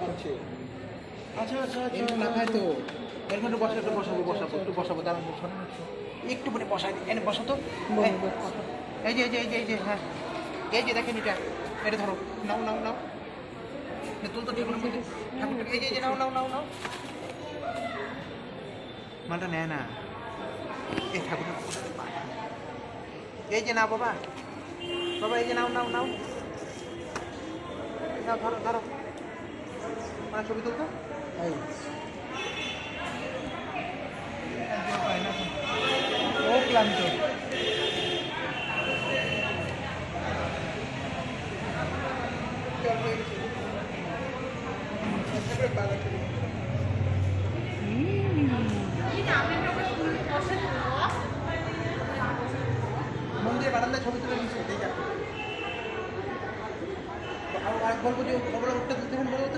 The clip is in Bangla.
করছে। আচ্ছা আচ্ছা আচ্ছা এরকম লাফায় তো, এরকম একটু বসা, একটু বসাবো বসাবো একটু বসাবো, দাঁড়ান একটু মানে বসাই এনে বসো তো। এই যে এই যে এই যে এই যে হ্যাঁ, এই যে দেখেন এটা, এটা ধরো, নাও নাও নাও, তুল তো ঠাকুরের মধ্যে, ঠাকুরটাকে এই যে এই যে নাও নাও নাও নাও, মালটা নেয় না, এই ঠাকুর, এই যে নাও বাবা, বাবা এই যে নাও নাও নাও নাও, ধরো ধরো, মানে ছবি তুলতো এই ও ক্লান্ত। মন্দির বারান্দায় ছবি তুলে নিচ্ছে, এই দেখো। আর বলবো যে ওগুলো উঠতে তুলতে বলবো তো।